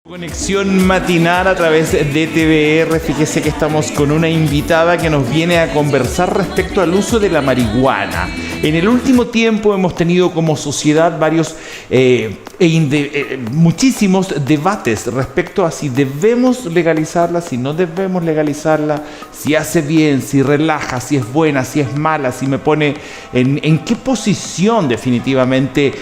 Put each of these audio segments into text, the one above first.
Conexión matinal a través de TVR. Fíjese que estamos con una invitada que nos viene a conversar respecto al uso de la marihuana. En el último tiempo hemos tenido como sociedad varios muchísimos debates respecto a si debemos legalizarla, si no debemos legalizarla, si hace bien, si relaja, si es buena, si es mala, si me pone en qué posición definitivamente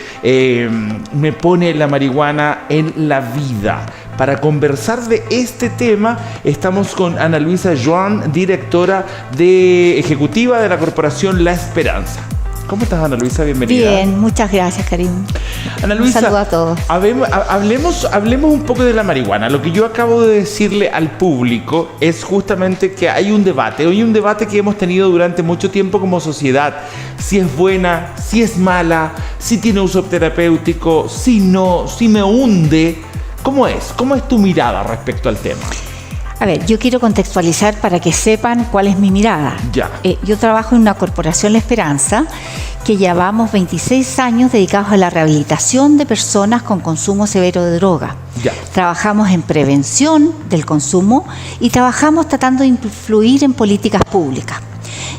me pone la marihuana en la vida. Para conversar de este tema estamos con Ana Luisa Joan, directora ejecutiva de la corporación La Esperanza. ¿Cómo estás, Ana Luisa? Bienvenida. Bien, muchas gracias, Karim. Ana Luisa, un saludo a todos. Hablemos un poco de la marihuana. Lo que yo acabo de decirle al público es justamente que hay un debate. Hay un debate que hemos tenido durante mucho tiempo como sociedad. Si es buena, si es mala, si tiene uso terapéutico, si no, si me hunde. ¿Cómo es? ¿Cómo es tu mirada respecto al tema? A ver, yo quiero contextualizar para que sepan cuál es mi mirada. Ya. Yo trabajo en una corporación La Esperanza que llevamos 26 años dedicados a la rehabilitación de personas con consumo severo de droga. Ya. Trabajamos en prevención del consumo y trabajamos tratando de influir en políticas públicas.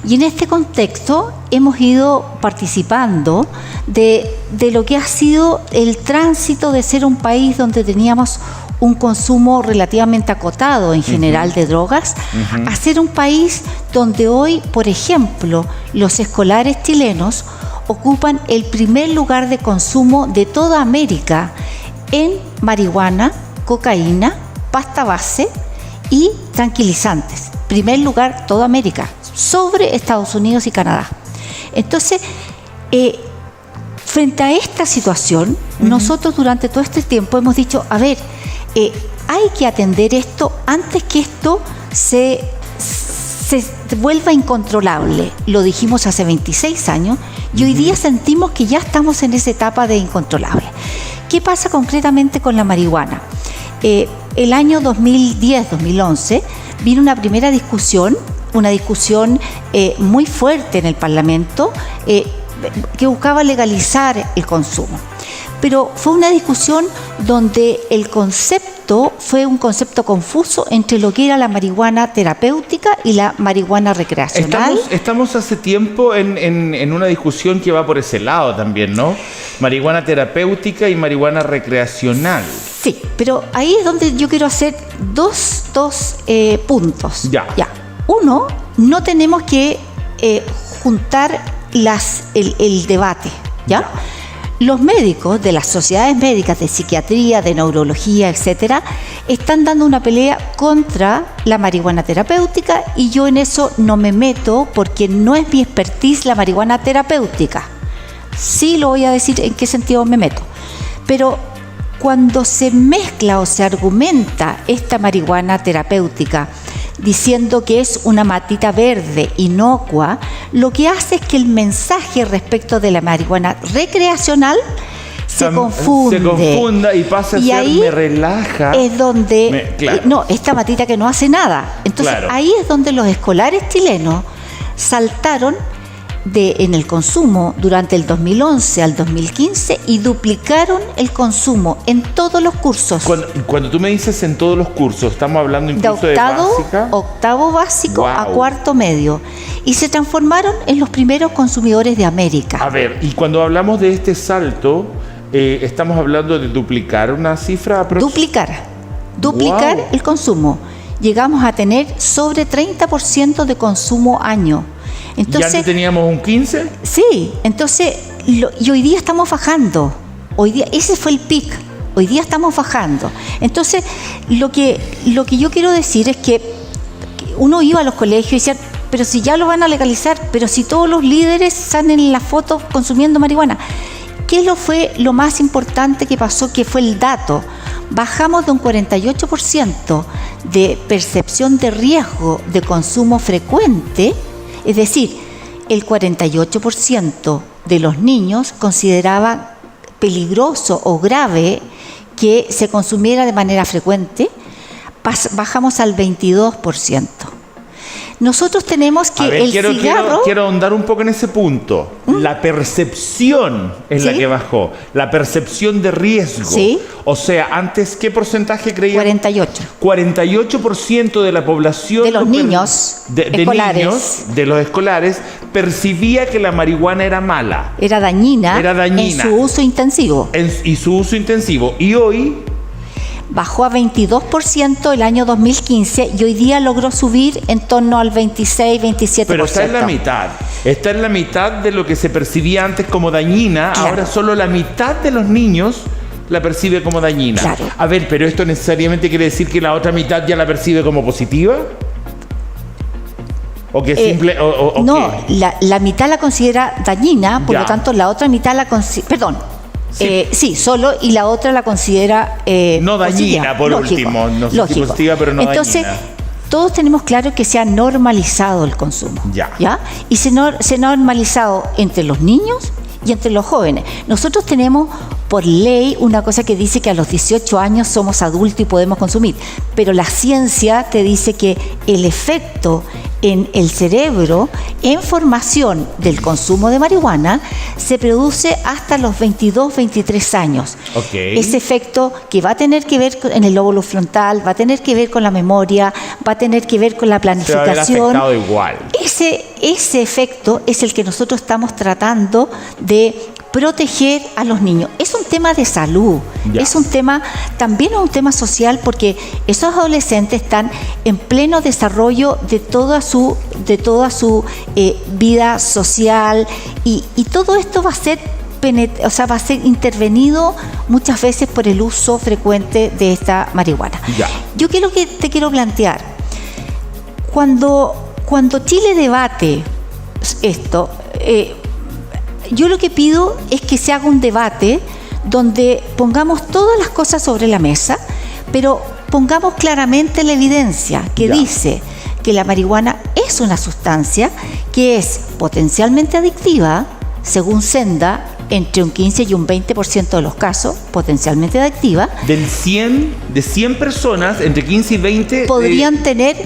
Y en este contexto hemos ido participando de lo que ha sido el tránsito de ser un país donde teníamos un consumo relativamente acotado en general de drogas, a ser un país donde hoy, por ejemplo, los escolares chilenos ocupan el primer lugar de consumo de toda América en marihuana, cocaína, pasta base y tranquilizantes. Primer lugar, toda América, sobre Estados Unidos y Canadá. Entonces, frente a esta situación, nosotros durante todo este tiempo hemos dicho, a ver, hay que atender esto antes que esto se vuelva incontrolable. Lo dijimos hace 26 años y hoy día sentimos que ya estamos en esa etapa de incontrolable. ¿Qué pasa concretamente con la marihuana? El año 2010-2011 vino una primera discusión, muy fuerte en el Parlamento que buscaba legalizar el consumo. Pero fue una discusión donde el concepto fue un concepto confuso entre lo que era la marihuana terapéutica y la marihuana recreacional. Estamos hace tiempo en una discusión que va por ese lado también, ¿no? Marihuana terapéutica y marihuana recreacional. Sí, pero ahí es donde yo quiero hacer dos puntos. Ya. Uno, no tenemos que juntar el debate, ¿ya? Los médicos de las sociedades médicas de psiquiatría, de neurología, etcétera, están dando una pelea contra la marihuana terapéutica y yo en eso no me meto porque no es mi expertise la marihuana terapéutica. Sí lo voy a decir en qué sentido me meto. Pero cuando se mezcla o se argumenta esta marihuana terapéutica diciendo que es una matita verde inocua, lo que hace es que el mensaje respecto de la marihuana recreacional se confunda y pasa a y ser ahí me relaja. Es donde claro. no, esta matita que no hace nada. Entonces claro. Ahí es donde los escolares chilenos saltaron en el consumo durante el 2011 al 2015 y duplicaron el consumo en todos los cursos. Cuando tú me dices en todos los cursos, estamos hablando incluso de octavo básico wow. a cuarto medio. Y se transformaron en los primeros consumidores de América. A ver, y cuando hablamos de este salto, estamos hablando de duplicar una cifra aproximada. Duplicar wow. el consumo. Llegamos a tener sobre 30% de consumo año. Entonces, ¿ya no teníamos un 15? Sí, entonces, y hoy día estamos bajando. Hoy día, ese fue el pic. Hoy día estamos bajando. Entonces, lo que yo quiero decir es que uno iba a los colegios y decía, pero si ya lo van a legalizar, pero si todos los líderes salen en las fotos consumiendo marihuana. ¿Qué fue lo más importante que pasó? Que fue el dato. Bajamos de un 48% de percepción de riesgo de consumo frecuente. Es decir, el 48% de los niños consideraba peligroso o grave que se consumiera de manera frecuente, bajamos al 22%. nosotros tenemos que A ver, el cigarro... quiero ahondar un poco en ese punto. La percepción es la ¿Sí? que bajó. La percepción de riesgo. Sí. O sea, antes, ¿qué porcentaje creía? 48. 48% de la población... De los niños escolares. Niños, de los escolares, percibía que la marihuana era mala. Era dañina, Era dañina. en su uso intensivo. Y su uso intensivo. Y hoy... Bajó a 22% el año 2015 y hoy día logró subir en torno al 26-27%. Pero está en la mitad. Está en la mitad de lo que se percibía antes como dañina. Claro. Ahora solo la mitad de los niños la percibe como dañina. Claro. A ver, pero esto necesariamente quiere decir que la otra mitad ya la percibe como positiva. ¿O que simple o no, qué? la mitad la considera dañina, por Ya. lo tanto la otra mitad la considera... Perdón. Sí. Sí, solo, y la otra la considera No dañina, positiva. por último. No sé si positiva, pero no Entonces, dañina. todos tenemos claro que se ha normalizado el consumo. Ya. Y se ha normalizado entre los niños y entre los jóvenes. Nosotros tenemos por ley una cosa que dice que a los 18 años somos adultos y podemos consumir, pero la ciencia te dice que el efecto en el cerebro en formación del consumo de marihuana se produce hasta los 22, 23 años. Okay. Ese efecto que va a tener que ver en el lóbulo frontal, va a tener que ver con la memoria, va a tener que ver con la planificación. Se va a ver afectado igual. Ese efecto es el que nosotros estamos tratando de proteger a los niños. Es un tema de salud, Ya. es un tema, también es un tema social, porque esos adolescentes están en pleno desarrollo de toda su vida social y todo esto va a ser va a ser intervenido muchas veces por el uso frecuente de esta marihuana. Ya. Yo te quiero plantear, cuando Chile debate esto, yo lo que pido es que se haga un debate donde pongamos todas las cosas sobre la mesa, pero pongamos claramente la evidencia que Ya. dice que la marihuana es una sustancia que es potencialmente adictiva, según Senda, entre un 15 y un 20% de los casos, potencialmente adictiva. De 100 personas, entre 15 y 20 Podrían tener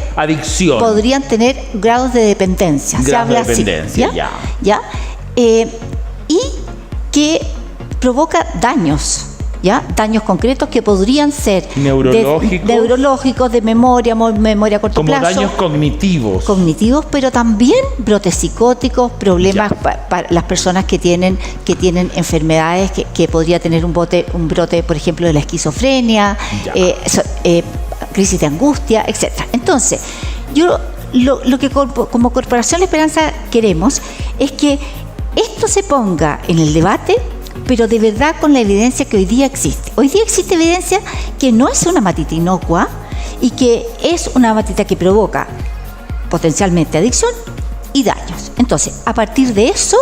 grados de dependencia. Se Grados habla de dependencia, así. ya. ¿Ya? Y que provoca daños, ¿ya? Daños concretos que podrían ser neurológicos, de memoria a corto como plazo. daños cognitivos. Pero también brotes psicóticos, problemas para las personas que tienen enfermedades, que podría tener un brote, por ejemplo, de la esquizofrenia, crisis de angustia, etc. Entonces, yo lo que como Corporación La Esperanza queremos es que esto se ponga en el debate, pero de verdad con la evidencia que hoy día existe. Hoy día existe evidencia que no es una matita inocua y que es una matita que provoca potencialmente adicción y daños. Entonces, a partir de eso,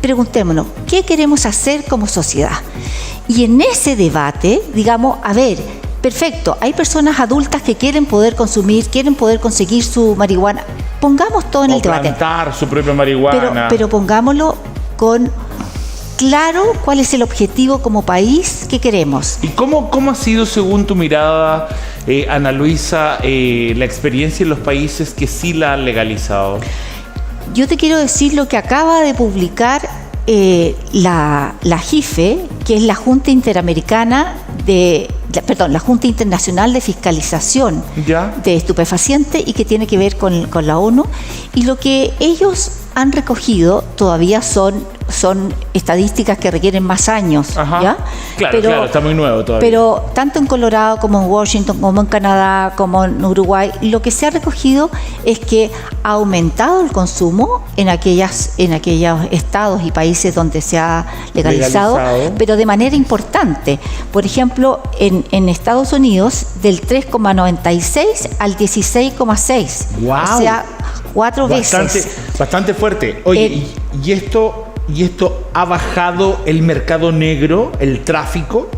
preguntémonos, ¿qué queremos hacer como sociedad? Y en ese debate, digamos, a ver, perfecto, hay personas adultas que quieren poder consumir, quieren poder conseguir su marihuana. Pongamos todo en el debate. Plantar su propia marihuana. Pero pongámoslo con claro cuál es el objetivo como país que queremos. ¿Y cómo ha sido, según tu mirada, Ana Luisa, la experiencia en los países que sí la han legalizado? Yo te quiero decir lo que acaba de publicar la JIFE, que es la Junta Interamericana la Junta Internacional de Fiscalización de Estupefacientes, y que tiene que ver con la ONU, y lo que ellos han recogido todavía son estadísticas que requieren más años. Ajá. ¿Ya? Claro, está muy nuevo todavía. Pero tanto en Colorado como en Washington, como en Canadá, como en Uruguay, lo que se ha recogido es que ha aumentado el consumo en aquellos estados y países donde se ha legalizado, pero de manera importante. Por ejemplo, en Estados Unidos, del 3,96 al 16,6. ¡Wow! O sea, 4 veces. Bastante fuerte. Oye, ¿y esto ha bajado el mercado negro, el tráfico?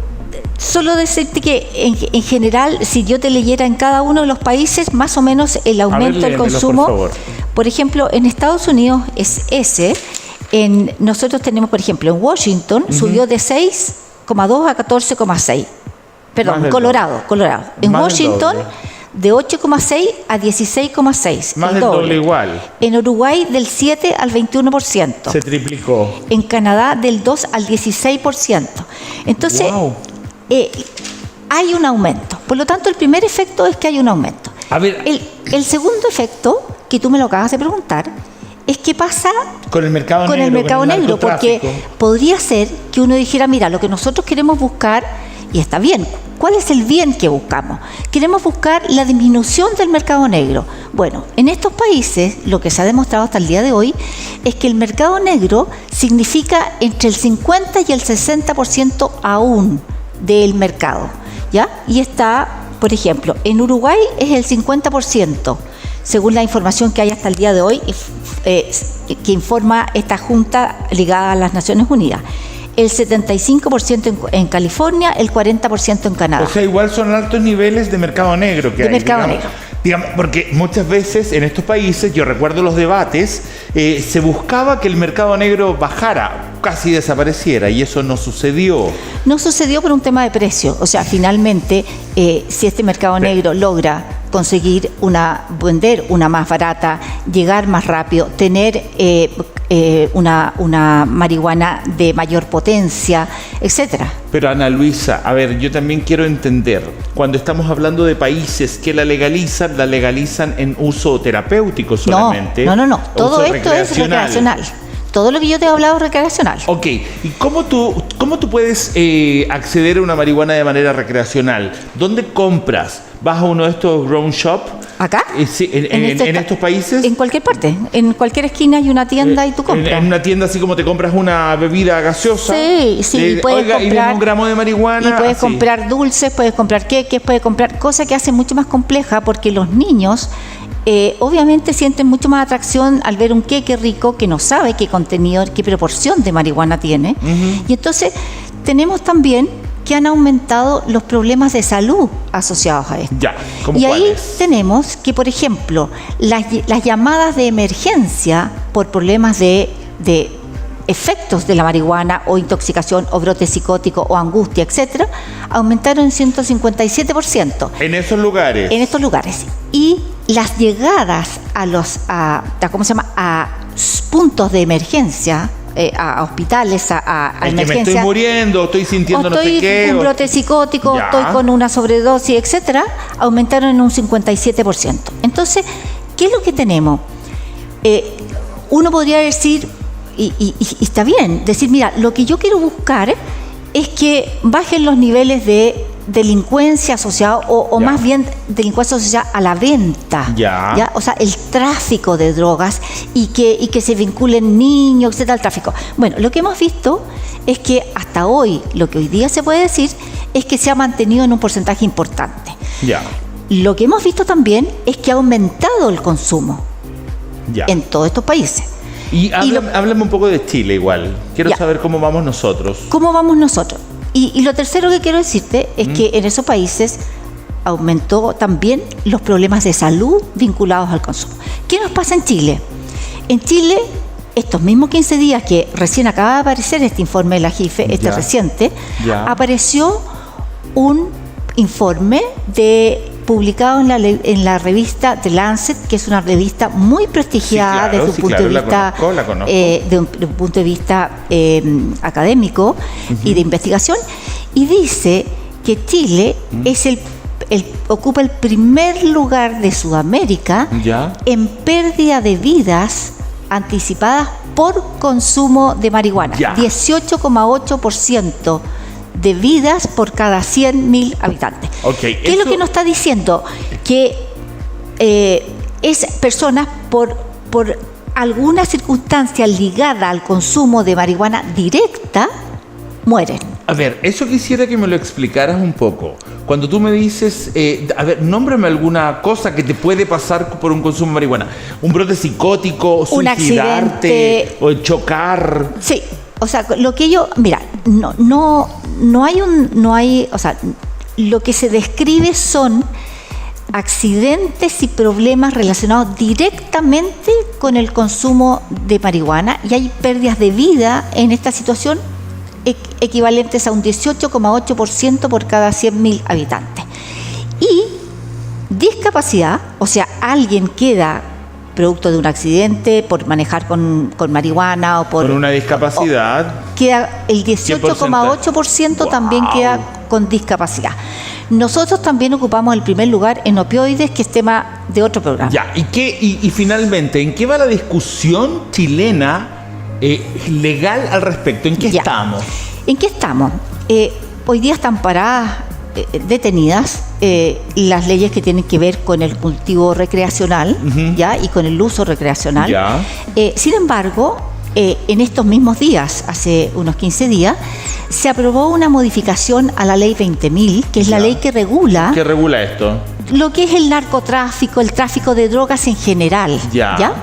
Solo decirte que en general, si yo te leyera en cada uno de los países, más o menos el aumento del consumo. Por ejemplo, en Estados Unidos es ese. Nosotros tenemos, por ejemplo, en Washington subió de 6,2 a 14,6. Perdón, Colorado. En Washington, de 8,6 a 16,6. Más del doble igual. En Uruguay del 7 al 21%. Se triplicó. En Canadá del 2 al 16%. Entonces, Wow. Hay un aumento. Por lo tanto, el primer efecto es que hay un aumento. A ver, El segundo efecto, que tú me lo acabas de preguntar, es qué pasa con el mercado con negro. el mercado con el negro, porque narcotráfico. podría ser que uno dijera, mira, lo que nosotros queremos buscar, y está bien, ¿cuál es el bien que buscamos? Queremos buscar la disminución del mercado negro. Bueno, en estos países lo que se ha demostrado hasta el día de hoy es que el mercado negro significa entre el 50 y el 60% aún del mercado, ¿ya? Y está, por ejemplo, en Uruguay es el 50%, según la información que hay hasta el día de hoy, que informa esta junta ligada a las Naciones Unidas. El 75% en California, el 40% en Canadá. O sea, igual son altos niveles de mercado negro que De hay. mercado negro. Digamos, porque muchas veces en estos países, yo recuerdo los debates, se buscaba que el mercado negro bajara, casi desapareciera, y eso no sucedió. No sucedió por un tema de precio. O sea, finalmente, si este mercado negro logra conseguir vender una más barata, llegar más rápido, tener una marihuana de mayor potencia, etcétera. Pero Ana Luisa, a ver, yo también quiero entender, cuando estamos hablando de países que la legalizan en uso terapéutico solamente. No. Todo uso esto es recreacional. Todo lo que yo te he hablado es recreacional. Ok, ¿y cómo tú puedes acceder a una marihuana de manera recreacional? ¿Dónde compras? ¿Vas a uno de estos grown shop? ¿Acá? Sí, en estos países. En cualquier parte. En cualquier esquina hay una tienda y tú compras. En una tienda así como te compras una bebida gaseosa. Sí, y puedes oiga, y comprar. un gramo de marihuana. Y puedes así. comprar dulces, puedes comprar queques, puedes comprar cosas que hacen mucho más compleja porque los niños obviamente sienten mucho más atracción al ver un queque rico que no sabe qué contenido, qué proporción de marihuana tiene. Y entonces tenemos también que han aumentado los problemas de salud asociados a esto. Ya, ¿cómo y ahí cuáles? tenemos que, por ejemplo, las llamadas de emergencia por problemas de efectos de la marihuana o intoxicación o brote psicótico o angustia, etcétera, aumentaron en 157%. En esos lugares. En estos lugares. Y las llegadas a puntos de emergencia, a hospitales, a El que me emergencia. estoy muriendo, estoy sintiendo no sé qué. Estoy con un brote psicótico, Ya. estoy con una sobredosis, etcétera, aumentaron en un 57%. Entonces, ¿qué es lo que tenemos? Uno podría decir, y está bien, decir, mira, lo que yo quiero buscar es que bajen los niveles de delincuencia asociada o Ya. más bien delincuencia asociada a la venta, Ya. o sea, el tráfico de drogas y que se vinculen niños, etcétera, al tráfico. Bueno, lo que hemos visto es que hasta hoy, lo que hoy día se puede decir es que se ha mantenido en un porcentaje importante. Ya, Lo que hemos visto también es que ha aumentado el consumo ya. en todos estos países. Y háblame un poco de Chile igual. Quiero Ya. saber cómo vamos nosotros. ¿Cómo vamos nosotros? Y lo tercero que quiero decirte es que en esos países aumentó también los problemas de salud vinculados al consumo. ¿Qué nos pasa en Chile? En Chile, estos mismos 15 días que recién acaba de aparecer este informe de la JIFE, Ya. reciente, Ya. apareció un informe publicado en la revista The Lancet, que es una revista muy prestigiada Sí, claro, desde un punto de vista la conozco. de un punto de vista académico y de investigación, y dice que Chile es ocupa el primer lugar de Sudamérica Ya. en pérdida de vidas anticipadas por consumo de marihuana. Ya. 18,8% de vidas por cada 100.000 habitantes. Ok, ¿Qué es lo eso- que nos está diciendo? Que es personas por alguna circunstancia ligada al consumo de marihuana directa, mueren. A ver, eso quisiera que me lo explicaras un poco. Cuando tú me dices, a ver, nómbrame alguna cosa que te puede pasar por un consumo de marihuana. Un brote psicótico, Un suicidarte, accidente. o chocar. Sí, o sea, lo que mira, no hay, o sea, lo que se describe son accidentes y problemas relacionados directamente con el consumo de marihuana, y hay pérdidas de vida en esta situación equivalentes a un 18,8% por cada 100.000 habitantes. Y discapacidad, o sea, alguien queda producto de un accidente por manejar con marihuana o por Con una discapacidad. queda el 18,8% también queda con discapacidad. Nosotros también ocupamos el primer lugar en opioides, que es tema de otro programa. Ya, y finalmente, ¿en qué va la discusión chilena legal al respecto? ¿En qué estamos? ¿En qué estamos? Hoy día están paradas, detenidas, las leyes que tienen que ver con el cultivo recreacional, ¿ya? Y con el uso recreacional. Ya. Sin embargo, en estos mismos días, hace unos 15 días, se aprobó una modificación a la ley 20.000, que es la ley que regula... ¿Qué regula esto? Lo que es el narcotráfico, el tráfico de drogas en general. Ya.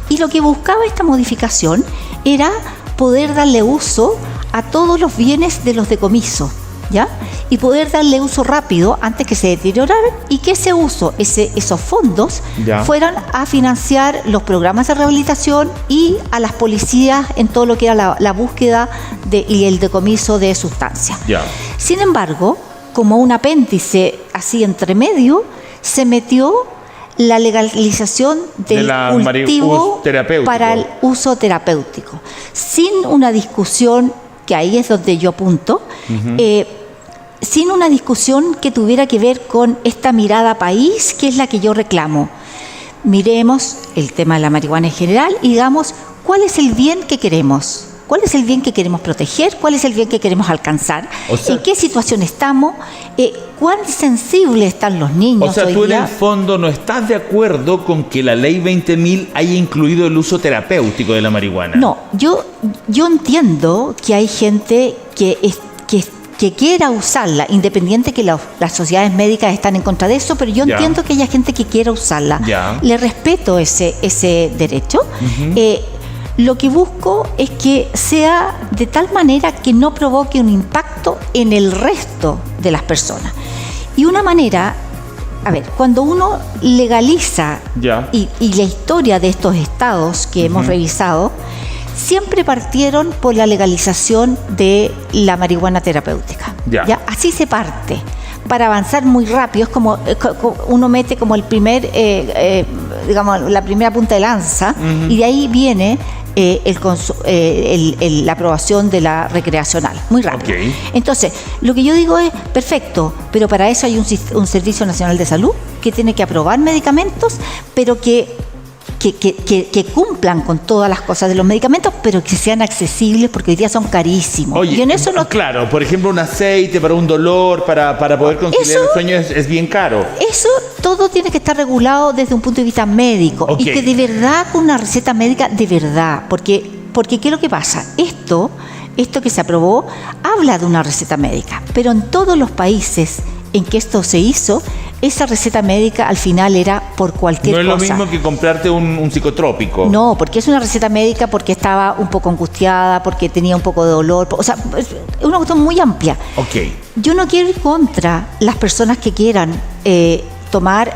Y lo que buscaba esta modificación era poder darle uso a todos los bienes de los decomisos, ¿ya? Y poder darle uso rápido antes que se deterioraran, y que ese uso, esos fondos, fueran a financiar los programas de rehabilitación y a las policías en todo lo que era la búsqueda y el decomiso de sustancias. Ya. Sin embargo, como un apéndice así entre medio, se metió la legalización del cultivo para el uso terapéutico, sin una discusión, que ahí es donde yo apunto, sin una discusión que tuviera que ver con esta mirada país, que es la que yo reclamo. Miremos el tema de la marihuana en general y digamos cuál es el bien que queremos. ¿Cuál es el bien que queremos proteger? ¿Cuál es el bien que queremos alcanzar? O sea, ¿en qué situación estamos? ¿Cuán sensibles están los niños? O sea, tú en el fondo no estás de acuerdo con que la ley 20.000 haya incluido el uso terapéutico de la marihuana. No, yo entiendo que hay gente que quiera usarla, independiente que las sociedades médicas están en contra de eso, pero yo entiendo que haya gente que quiera usarla. Le respeto ese derecho. Lo que busco es que sea de tal manera que no provoque un impacto en el resto de las personas. Y una manera, a ver, cuando uno legaliza, y la historia de estos estados que hemos revisado, siempre partieron por la legalización de la marihuana terapéutica. ¿Ya? Así se parte. Para avanzar muy rápido, es como uno mete como el primer, digamos, la primera punta de lanza, y de ahí viene la aprobación de la recreacional, muy rápido. Entonces, lo que yo digo es, perfecto, pero para eso hay un Servicio Nacional de Salud que tiene que aprobar medicamentos, pero que cumplan con todas las cosas de los medicamentos, pero que sean accesibles, porque hoy día son carísimos. Oye, y en eso claro, por ejemplo, un aceite para un dolor, para poder conciliar el sueño es bien caro. Eso todo tiene que estar regulado desde un punto de vista médico, y que de verdad, con una receta médica de verdad, porque ¿qué es lo que pasa? Esto que se aprobó habla de una receta médica, pero en todos los países en que esto se hizo, esa receta médica al final era por cualquier cosa. No es lo mismo que comprarte un psicotrópico. No, porque es una receta médica porque estaba un poco angustiada, porque tenía un poco de dolor, o sea, es una cuestión muy amplia. Yo no quiero ir contra las personas que quieran tomar,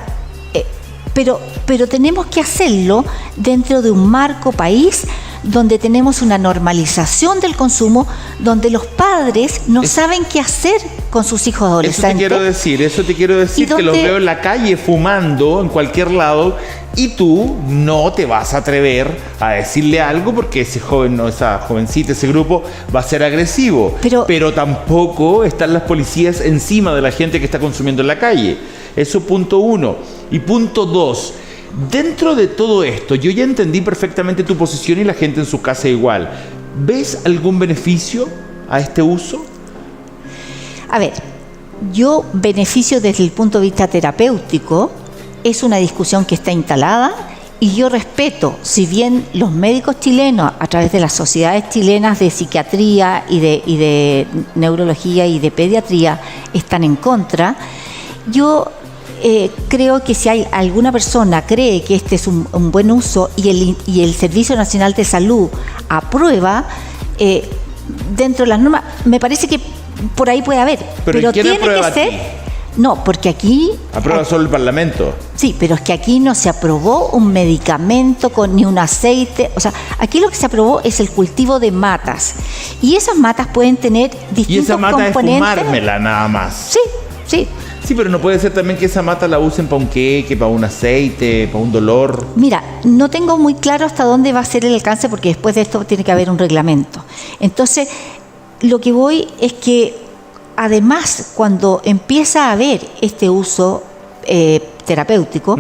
pero tenemos que hacerlo dentro de un marco país donde tenemos una normalización del consumo, donde los padres no saben qué hacer con sus hijos adolescentes. Eso te quiero decir, que los veo en la calle fumando en cualquier lado, y tú no te vas a atrever a decirle algo porque ese joven, no, esa jovencita, ese grupo va a ser agresivo. Pero tampoco están las policías encima de la gente que está consumiendo en la calle. Eso, punto uno. Y punto dos, dentro de todo esto, yo ya entendí perfectamente tu posición y la gente en su casa igual. ¿Ves algún beneficio a este uso? A ver, yo beneficio desde el punto de vista terapéutico, es una discusión que está instalada, y yo respeto, si bien los médicos chilenos, a través de las sociedades chilenas de psiquiatría y de neurología y de pediatría, están en contra, yo creo que si hay alguna persona cree que este es un buen uso y el Servicio Nacional de Salud aprueba dentro de las normas, me parece que por ahí puede haber. Pero tiene que ser... No, porque aquí... Aprueba solo el Parlamento. Sí, pero es que aquí no se aprobó un medicamento ni un aceite. O sea, aquí lo que se aprobó es el cultivo de matas. Y esas matas pueden tener distintos componentes. Y esa mata es fumármela nada más. Sí. Sí, pero no puede ser también que esa mata la usen para un queque, para un aceite, para un dolor. Mira, no tengo muy claro hasta dónde va a ser el alcance porque después de esto tiene que haber un reglamento. Entonces, lo que voy es que además cuando empieza a haber este uso terapéutico,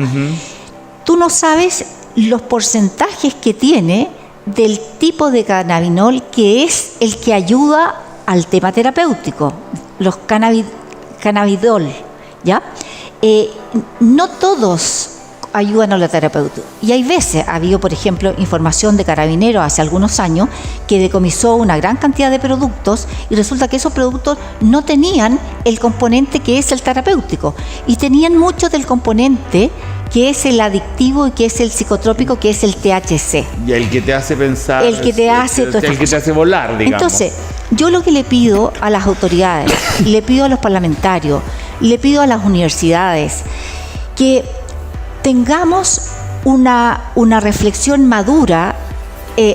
tú no sabes los porcentajes que tiene del tipo de cannabinol que es el que ayuda al tema terapéutico, los cannabidol, ¿ya? No todos ayudan a la terapéutica. Y hay veces, ha habido, por ejemplo, información de Carabineros hace algunos años que decomisó una gran cantidad de productos y resulta que esos productos no tenían el componente que es el terapéutico y tenían mucho del componente que es el adictivo y que es el psicotrópico, que es el THC. Y el que te hace pensar. El que te hace todo el que te hace volar, digamos. Entonces, yo lo que le pido a las autoridades, le pido a los parlamentarios, le pido a las universidades, que tengamos una reflexión madura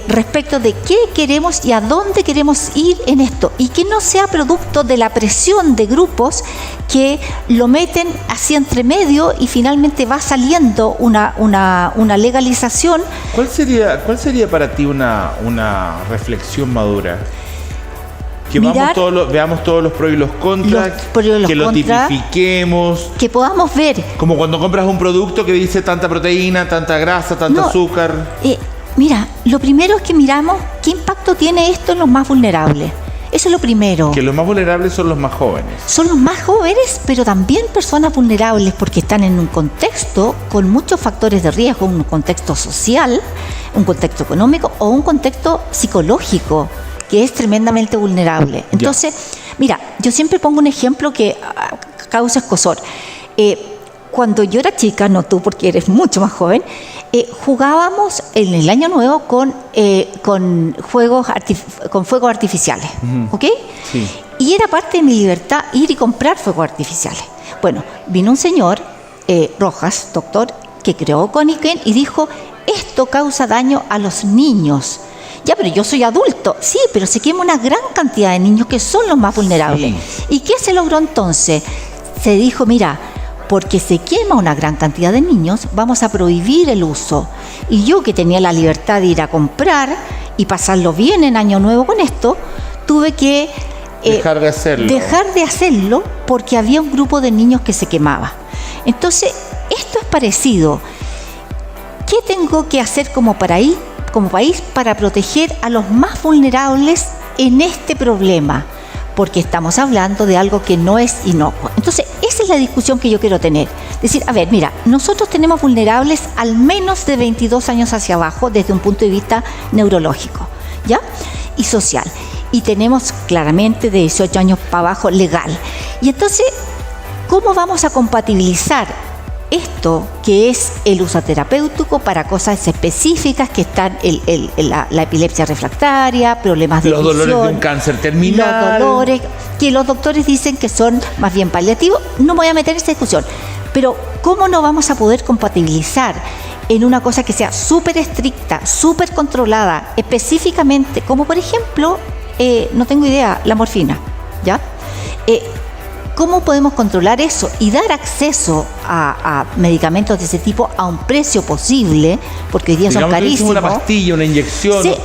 respecto de qué queremos y a dónde queremos ir en esto, y que no sea producto de la presión de grupos que lo meten así entre medio y finalmente va saliendo una legalización. ¿Cuál sería para ti una reflexión madura? Que veamos todos los pros y los contras, que lo tipifiquemos. Que podamos ver. Como cuando compras un producto que dice tanta proteína, tanta grasa, tanto azúcar. Mira, lo primero es que miramos qué impacto tiene esto en los más vulnerables. Eso es lo primero. Que los más vulnerables son los más jóvenes. Son los más jóvenes, pero también personas vulnerables porque están en un contexto con muchos factores de riesgo, un contexto social, un contexto económico o un contexto psicológico, que es tremendamente vulnerable. Entonces, mira, yo siempre pongo un ejemplo que causa escosor. Cuando yo era chica, no tú porque eres mucho más joven, jugábamos en el Año Nuevo con fuegos artificiales, ¿ok? Sí. Y era parte de mi libertad ir y comprar fuegos artificiales. Bueno, vino un señor, Rojas, doctor, que creó Coniken y dijo, esto causa daño a los niños. Ya, pero yo soy adulto. Sí, pero se quema una gran cantidad de niños que son los más vulnerables. Sí. ¿Y qué se logró entonces? Se dijo, mira, porque se quema una gran cantidad de niños, vamos a prohibir el uso. Y yo, que tenía la libertad de ir a comprar y pasarlo bien en Año Nuevo con esto, tuve que dejar de hacerlo porque había un grupo de niños que se quemaba. Entonces, esto es parecido. ¿Qué tengo que hacer como país para proteger a los más vulnerables en este problema? Porque estamos hablando de algo que no es inocuo. Entonces, esa es la discusión que yo quiero tener. Decir, a ver, mira, nosotros tenemos vulnerables al menos de 22 años hacia abajo desde un punto de vista neurológico, ¿ya? Y social. Y tenemos claramente de 18 años para abajo legal. Y entonces, ¿cómo vamos a compatibilizar esto que es el uso terapéutico para cosas específicas que están la epilepsia refractaria, problemas de los visión, dolores de un cáncer terminal, los dolores que los doctores dicen que son más bien paliativos? No me voy a meter en esa discusión, pero ¿cómo no vamos a poder compatibilizar en una cosa que sea súper estricta, súper controlada, específicamente, como por ejemplo, no tengo idea, la morfina, ¿ya? ¿Cómo podemos controlar eso y dar acceso a medicamentos de ese tipo a un precio posible? Porque hoy día son carísimos. Una pastilla, una inyección, sí,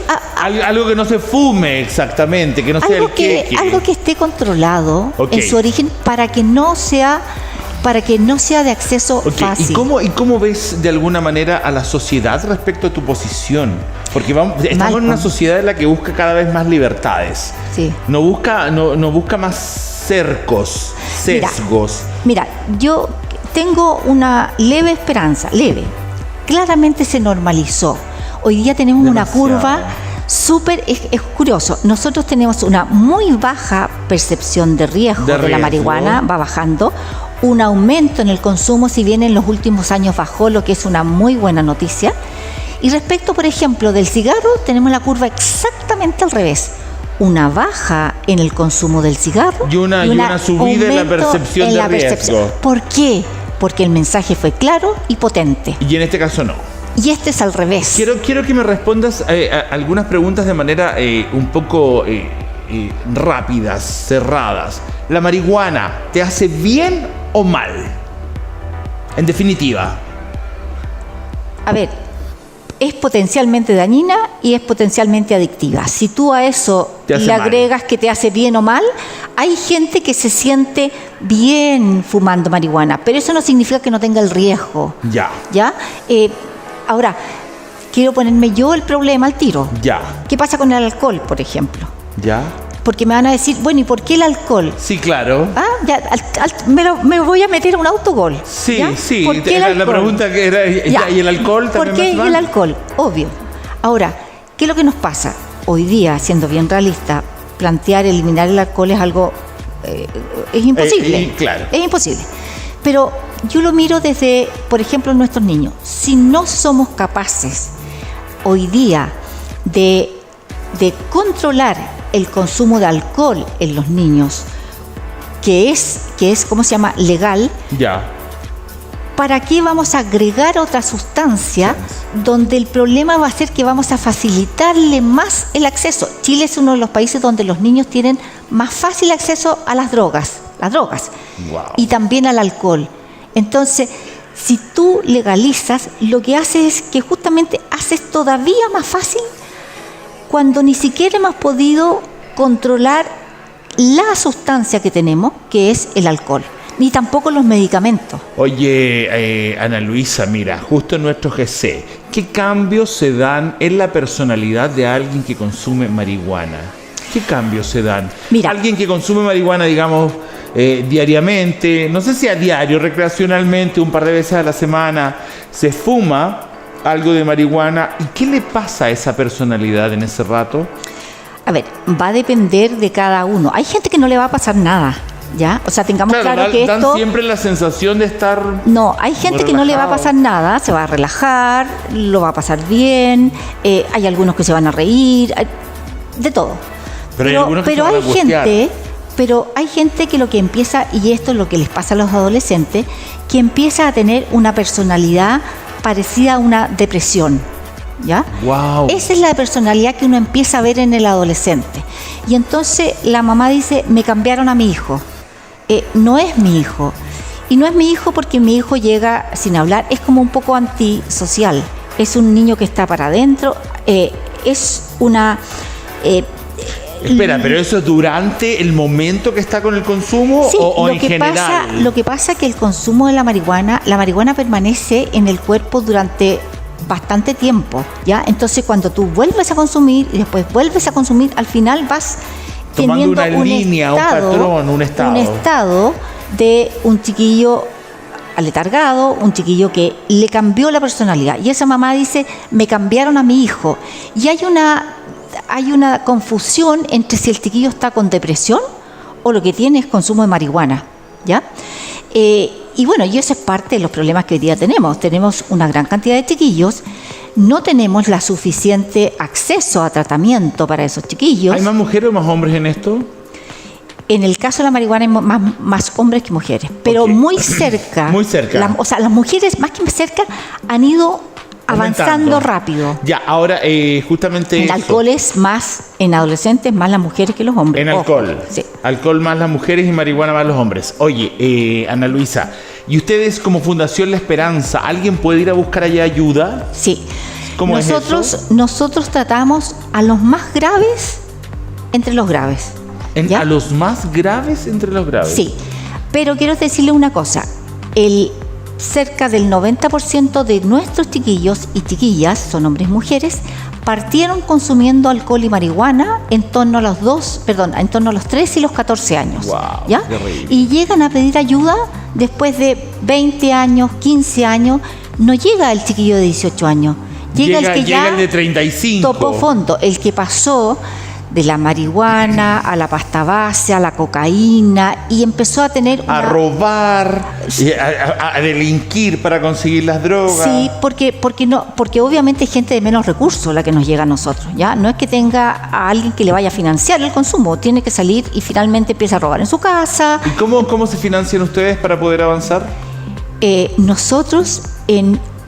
algo que no se fume exactamente, que no sea el queque. Algo que esté controlado en su origen para que no sea de acceso fácil. ¿Y cómo ves de alguna manera a la sociedad respecto a tu posición? Porque estamos en una sociedad en la que busca cada vez más libertades. Sí. No busca más cercos, sesgos. Mira, yo tengo una leve esperanza, claramente se normalizó. Hoy día tenemos una curva súper, es curioso, nosotros tenemos una muy baja percepción de riesgo de la marihuana, va bajando, un aumento en el consumo, si bien en los últimos años bajó, lo que es una muy buena noticia. Y respecto, por ejemplo, del cigarro, tenemos la curva exactamente al revés. Una baja en el consumo del cigarro y una subida en la percepción de riesgo. ¿Por qué? Porque el mensaje fue claro y potente. Y en este caso no. Y este es al revés. Quiero que me respondas algunas preguntas de manera un poco rápidas, cerradas. ¿La marihuana te hace bien o mal? En definitiva. A ver, es potencialmente dañina y es potencialmente adictiva. Si tú a eso le agregas que te hace bien o mal, hay gente que se siente bien fumando marihuana, pero eso no significa que no tenga el riesgo. Ya. ¿Ya? Ahora, quiero ponerme yo el problema al tiro. Ya. ¿Qué pasa con el alcohol, por ejemplo? Ya. Porque me van a decir, bueno, ¿y por qué el alcohol? Sí, claro. Ya, me voy a meter a un autogol. Sí, ¿ya? sí. ¿Por qué el alcohol? La pregunta que era, ¿y el alcohol también? ¿Por qué el alcohol? Obvio. Ahora, ¿qué es lo que nos pasa? Hoy día, siendo bien realista, plantear eliminar el alcohol es algo... es imposible. Claro. Es imposible. Pero yo lo miro desde, por ejemplo, nuestros niños. Si no somos capaces hoy día de controlar el consumo de alcohol en los niños, que es ¿cómo se llama? Legal. Ya. ¿Para qué vamos a agregar otra sustancia donde el problema va a ser que vamos a facilitarle más el acceso? Chile es uno de los países donde los niños tienen más fácil acceso a las drogas. Wow. Y también al alcohol. Entonces, si tú legalizas, lo que haces es que justamente haces todavía más fácil cuando ni siquiera hemos podido controlar la sustancia que tenemos, que es el alcohol, ni tampoco los medicamentos. Oye, Ana Luisa, mira, justo en nuestro GC, ¿qué cambios se dan en la personalidad de alguien que consume marihuana? ¿Qué cambios se dan? Mira, alguien que consume marihuana, digamos, diariamente, no sé si a diario, recreacionalmente, un par de veces a la semana, se fuma algo de marihuana, ¿y qué le pasa a esa personalidad en ese rato? A ver, va a depender de cada uno. Hay gente que no le va a pasar nada, ¿ya? O sea, tengamos claro que dan esto... siempre la sensación de estar... No, hay gente que no le va a pasar nada, se va a relajar, lo va a pasar bien, hay algunos que se van a reír, de todo. Pero hay gente que lo que empieza, y esto es lo que les pasa a los adolescentes, que empieza a tener una personalidad parecida a una depresión, ¿ya? Wow. Esa es la personalidad que uno empieza a ver en el adolescente. Y entonces la mamá dice, me cambiaron a mi hijo. No es mi hijo. Y no es mi hijo porque mi hijo llega sin hablar, es como un poco antisocial. Es un niño que está para adentro, es una... Espera, ¿pero eso es durante el momento que está con el consumo sí, o en general? Lo que pasa es que el consumo de la marihuana permanece en el cuerpo durante bastante tiempo, ¿ya? Entonces cuando tú vuelves a consumir y después vuelves a consumir, al final vas tomando teniendo una línea, un patrón, un estado. Un estado de un chiquillo aletargado, un chiquillo que le cambió la personalidad. Y esa mamá dice, me cambiaron a mi hijo. Y hay una confusión entre si el chiquillo está con depresión o lo que tiene es consumo de marihuana, ¿ya? Y bueno, y eso es parte de los problemas que hoy día tenemos. Tenemos una gran cantidad de chiquillos, no tenemos la suficiente acceso a tratamiento para esos chiquillos. ¿Hay más mujeres o más hombres en esto? En el caso de la marihuana hay más hombres que mujeres, pero okay. Muy cerca. Muy cerca. O sea, las mujeres más que cerca han ido avanzando rápido. Ya, ahora justamente... El alcohol es más, en adolescentes, más las mujeres que los hombres. En alcohol. Sí. Alcohol más las mujeres y marihuana más los hombres. Oye, Ana Luisa, ¿y ustedes como Fundación La Esperanza, alguien puede ir a buscar allá ayuda? Sí. ¿Cómo es eso? Nosotros tratamos a los más graves entre los graves. ¿A los más graves entre los graves? Sí. Pero quiero decirle una cosa. Cerca del 90% de nuestros chiquillos y chiquillas, son hombres y mujeres, partieron consumiendo alcohol y marihuana en torno a los 13 y los 14 años. Wow, ¿ya? Y llegan a pedir ayuda después de 20 años, 15 años. No llega el chiquillo de 18 años. Llega el de 35. Topó fondo, el que pasó de la marihuana a la pasta base, a la cocaína, y empezó a tener a robar, a delinquir para conseguir las drogas. Sí, porque obviamente hay gente de menos recursos la que nos llega a nosotros, ¿ya? No es que tenga a alguien que le vaya a financiar el consumo, tiene que salir y finalmente empieza a robar en su casa. ¿Y cómo se financian ustedes para poder avanzar? Nosotros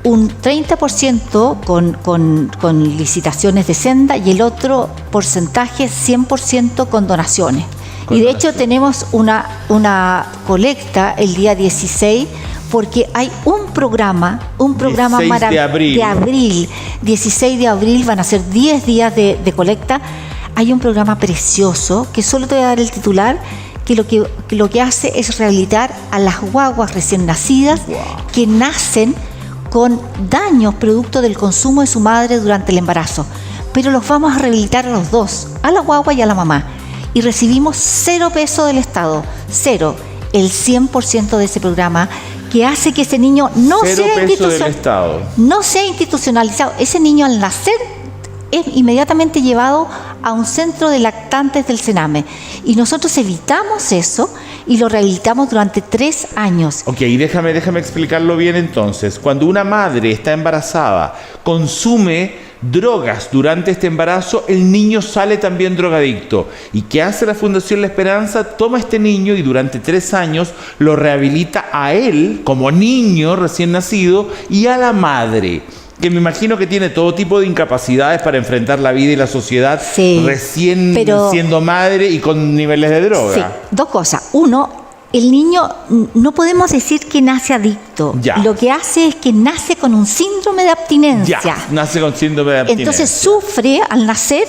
un 30% con licitaciones de senda y el otro porcentaje 100% con donaciones. Y de hecho tenemos una colecta el día 16 porque hay un programa de abril. 16 de abril van a ser 10 días de colecta. Hay un programa precioso que solo te voy a dar el titular, que lo que hace es rehabilitar a las guaguas recién nacidas que nacen con daños producto del consumo de su madre durante el embarazo. Pero los vamos a rehabilitar a los dos, a la guagua y a la mamá. Y recibimos 0 pesos del Estado, 0, el 100% de ese programa, que hace que ese niño no sea institucionalizado. Ese niño al nacer es inmediatamente llevado a un centro de lactantes del Sename. Y nosotros evitamos eso y lo rehabilitamos durante 3 años. Ok, déjame explicarlo bien entonces. Cuando una madre está embarazada, consume drogas durante este embarazo, el niño sale también drogadicto. ¿Y qué hace la Fundación La Esperanza? Toma a este niño y durante 3 años lo rehabilita a él como niño recién nacido y a la madre, que me imagino que tiene todo tipo de incapacidades para enfrentar la vida y la sociedad recién siendo madre y con niveles de droga. Sí, 2 cosas. Uno, el niño no podemos decir que nace adicto. Ya. Lo que hace es que nace con un síndrome de abstinencia. Ya, nace con síndrome de abstinencia. Entonces sufre al nacer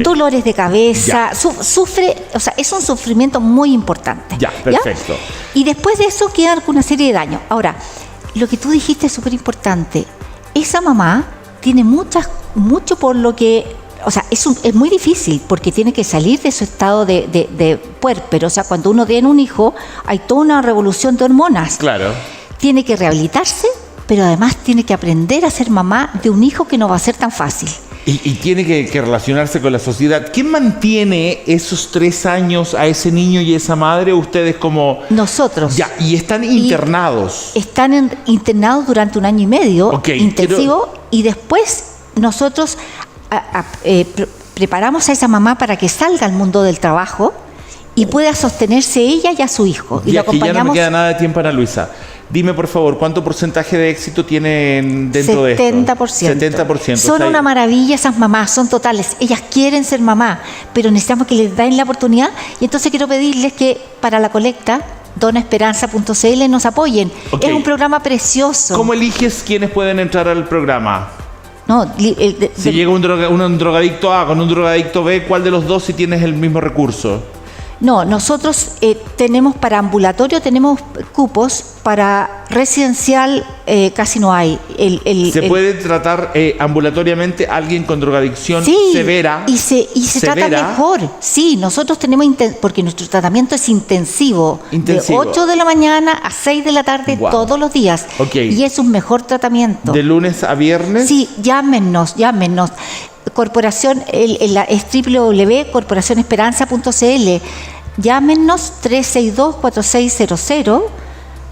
dolores de cabeza, sufre, o sea, es un sufrimiento muy importante. Ya, perfecto. ¿Ya? Y después de eso quedan con una serie de daños. Ahora, lo que tú dijiste es súper importante. Esa mamá tiene mucho por lo que, o sea, es muy difícil porque tiene que salir de su estado de puérpero. O sea, cuando uno tiene un hijo, hay toda una revolución de hormonas. Claro. Tiene que rehabilitarse, pero además tiene que aprender a ser mamá de un hijo que no va a ser tan fácil. Y tiene que relacionarse con la sociedad. ¿Quién mantiene esos 3 años a ese niño y a esa madre? Ustedes como... Nosotros. Ya, y están internados. Están internados durante 1 año y medio, intensivo, y después nosotros preparamos a esa mamá para que salga al mundo del trabajo y pueda sostenerse ella y a su hijo. Y lo acompañamos. Ya no me queda nada de tiempo, Ana Luisa. Dime, por favor, ¿cuánto porcentaje de éxito tienen dentro de esto? 70%. Son una maravilla esas mamás, son totales. Ellas quieren ser mamá, pero necesitamos que les den la oportunidad. Y entonces quiero pedirles que para la colecta, donaesperanza.cl, nos apoyen. Es un programa precioso. ¿Cómo eliges quiénes pueden entrar al programa? No, si llega un drogadicto A con un drogadicto B, ¿cuál de los dos si tienes el mismo recurso? No, nosotros tenemos para ambulatorio, tenemos cupos, para residencial casi no hay. ¿Se puede tratar ambulatoriamente a alguien con drogadicción severa? Y se trata mejor. Sí, nosotros tenemos, porque nuestro tratamiento es intensivo. De 8 de la mañana a 6 de la tarde todos los días. Y es un mejor tratamiento. ¿De lunes a viernes? Sí, llámenos. Corporación, es www.corporacionesperanza.cl. Llámenos 362-4600,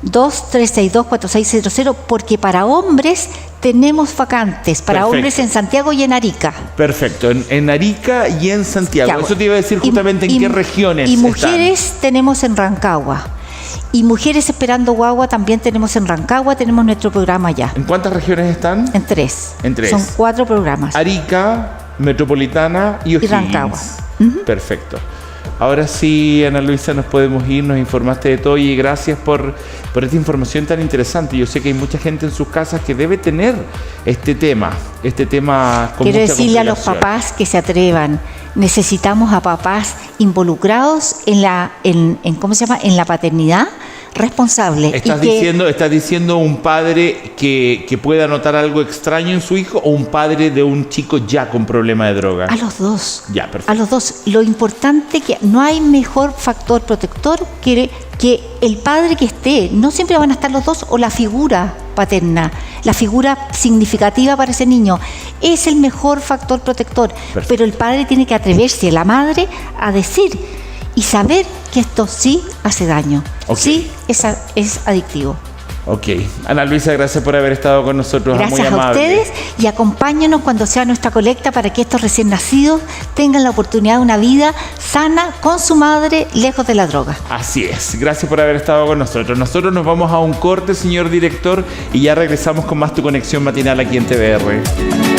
2-362-4600, porque para hombres tenemos vacantes, para hombres en Santiago y en Arica. Perfecto, en Arica y en Santiago. Eso te iba a decir justamente en qué regiones. Y mujeres tenemos en Rancagua. Y Mujeres Esperando Guagua también tenemos en Rancagua, tenemos nuestro programa ya. ¿En cuántas regiones están? En 3. En 3. Son 4 programas. Arica, Metropolitana y O'Higgins. Y Rancagua. Perfecto. Ahora sí, Ana Luisa, nos podemos ir, nos informaste de todo y gracias por esta información tan interesante. Yo sé que hay mucha gente en sus casas que debe tener este tema con Quiero mucha decirle a los complicación. papás que se atrevan. Necesitamos a papás involucrados en la paternidad responsable. ¿Estás diciendo un padre que pueda notar algo extraño en su hijo o un padre de un chico ya con problema de droga? A los dos. Ya, perfecto. A los dos. Lo importante que no hay mejor factor protector que el padre que esté. No siempre van a estar los dos, o la figura paterna, la figura significativa para ese niño. Es el mejor factor protector. Perfecto. Pero el padre tiene que atreverse, la madre, a decir y saber que esto sí hace daño. Sí es adictivo. Ok. Ana Luisa, gracias por haber estado con nosotros. Gracias muy a amable. ustedes y acompáñenos cuando sea nuestra colecta para que estos recién nacidos tengan la oportunidad de una vida sana con su madre, lejos de la droga. Así es. Gracias por haber estado con nosotros. Nosotros nos vamos a un corte, señor director, y ya regresamos con más Tu Conexión Matinal aquí en TVR.